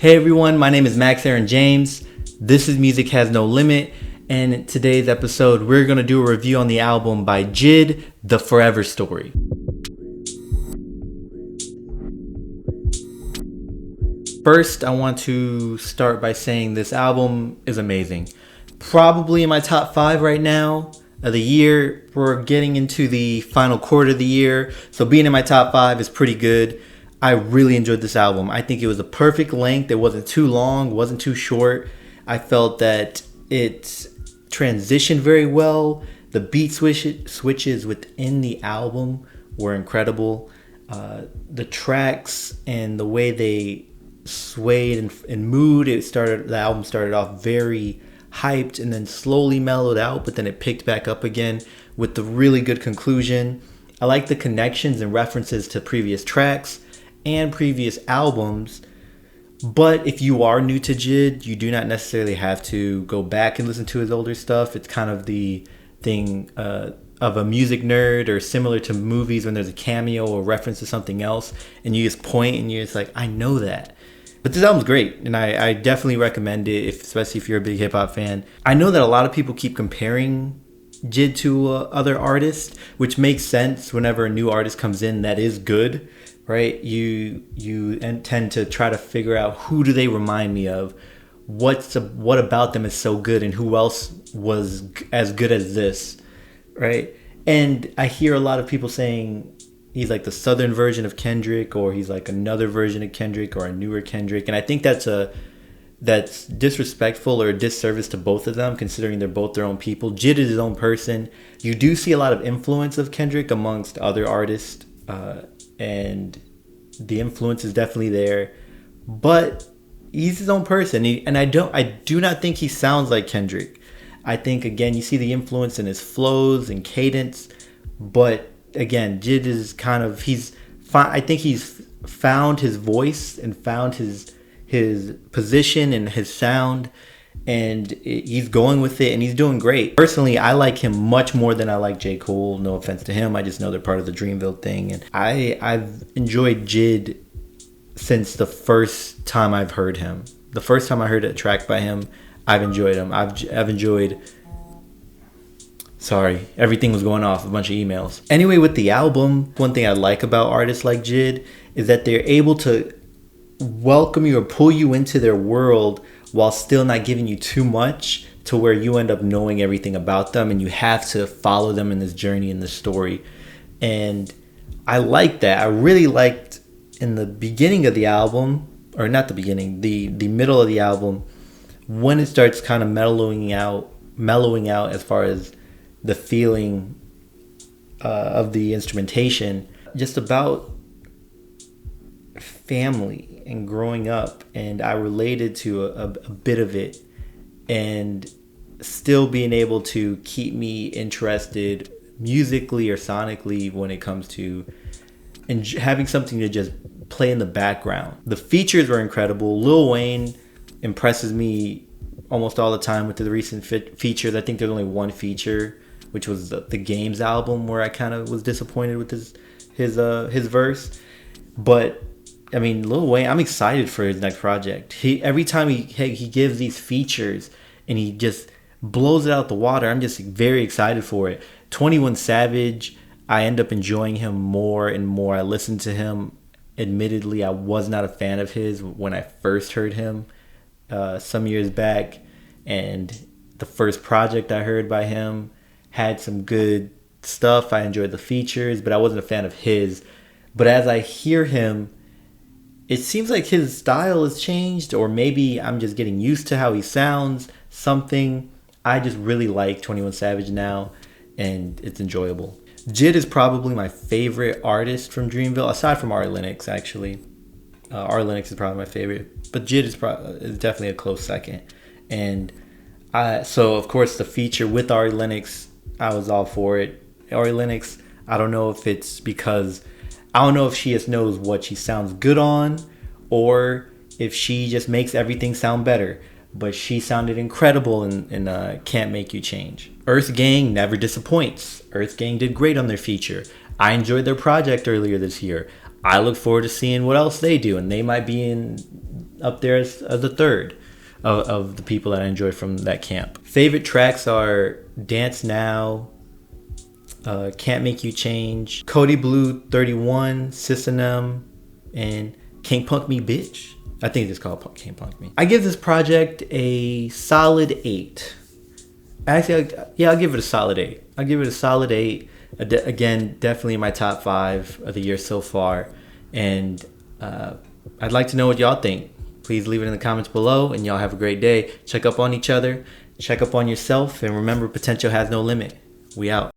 Hey everyone, my name is Max Aaron James. This is Music Has No Limit, and in today's episode, we're going to do a review on the album by J.I.D, The Forever Story. First, I want to start by saying this album is amazing. Probably in my top 5 right now of the year. We're getting into the final quarter of the year, so being in my top 5 is pretty good. I really enjoyed this album. I think it was a perfect length. It wasn't too long, wasn't too short. I felt that it transitioned very well. The beat switches within the album were incredible. The tracks and the way they swayed in mood, the album started off very hyped and then slowly mellowed out, but then it picked back up again with the really good conclusion. I like the connections and references to previous tracks and previous albums, but if you are new to J.I.D, you do not necessarily have to go back and listen to his older stuff. It's kind of the thing of a music nerd, or similar to movies when there's a cameo or reference to something else and you just point and you're just like, I know that. But this album's great, and I definitely recommend it, especially if you're a big hip-hop fan. I know that a lot of people keep comparing J.I.D to other artists, which makes sense whenever a new artist comes in that is good, right? You tend to try to figure out, who do they remind me of? What about them is so good, and who else was as good as this, right? And I hear a lot of people saying he's like the southern version of Kendrick, or he's like another version of Kendrick, or a newer Kendrick. And I think that's disrespectful or a disservice to both of them, considering they're both their own people. J.I.D is his own person. You do see a lot of influence of Kendrick amongst other artists, and the influence is definitely there. But he's his own person, and I do not think he sounds like Kendrick. I think, again, you see the influence in his flows and cadence, but again, J.I.D is kind of, I think he's found his voice and found his position and his sound, and he's going with it, and he's doing great. Personally, I like him much more than I like J. Cole. No offense to him, I just know they're part of the Dreamville thing, and I've enjoyed J.I.D since the first time I've heard him. The first time I heard a track by him, I've enjoyed him. I've enjoyed. Sorry, everything was going off, a bunch of emails. Anyway, with the album, one thing I like about artists like J.I.D is that they're able to welcome you or pull you into their world while still not giving you too much, to where you end up knowing everything about them and you have to follow them in this journey, in this story. And I like that. I really liked in the beginning of the album, or not the beginning, the middle of the album, when it starts kind of mellowing out as far as the feeling of the instrumentation, just about family and growing up, and I related to a bit of it, and still being able to keep me interested musically or sonically when it comes to and having something to just play in the background. The features were incredible. Lil Wayne impresses me almost all the time with the recent features. I think there's only one feature, which was the Games album, where I kind of was disappointed with his verse. But I mean, Lil Wayne, I'm excited for his next project. Every time he gives these features and he just blows it out the water, I'm just very excited for it. 21 Savage, I end up enjoying him more and more. I listen to him. Admittedly, I was not a fan of his when I first heard him some years back, and the first project I heard by him had some good stuff. I enjoyed the features, but I wasn't a fan of his. But as I hear him, it seems like his style has changed, or maybe I'm just getting used to how he sounds. Something. I just really like 21 Savage now, and it's enjoyable. J.I.D is probably my favorite artist from Dreamville, aside from Ari Lennox, actually. Ari Lennox is probably my favorite, but J.I.D is definitely a close second. And so, of course, the feature with Ari Lennox, I was all for it. Ari Lennox, I don't know if she just knows what she sounds good on, or if she just makes everything sound better. But she sounded incredible in Can't Make You Change. Earth Gang never disappoints. Earth Gang did great on their feature. I enjoyed their project earlier this year. I look forward to seeing what else they do, and they might be in up there as the third of the people that I enjoy from that camp. Favorite tracks are Dance Now, Can't Make You Change, Cody Blue 31, System M, and King Punk Me Bitch. I think it's called King Punk Me. I give this project a solid 8. Actually, yeah, I'll give it a solid 8. I'll give it a solid 8. Again, definitely in my top 5 of the year so far. And I'd like to know what y'all think. Please leave it in the comments below, and y'all have a great day. Check up on each other, check up on yourself, and remember, potential has no limit. We out.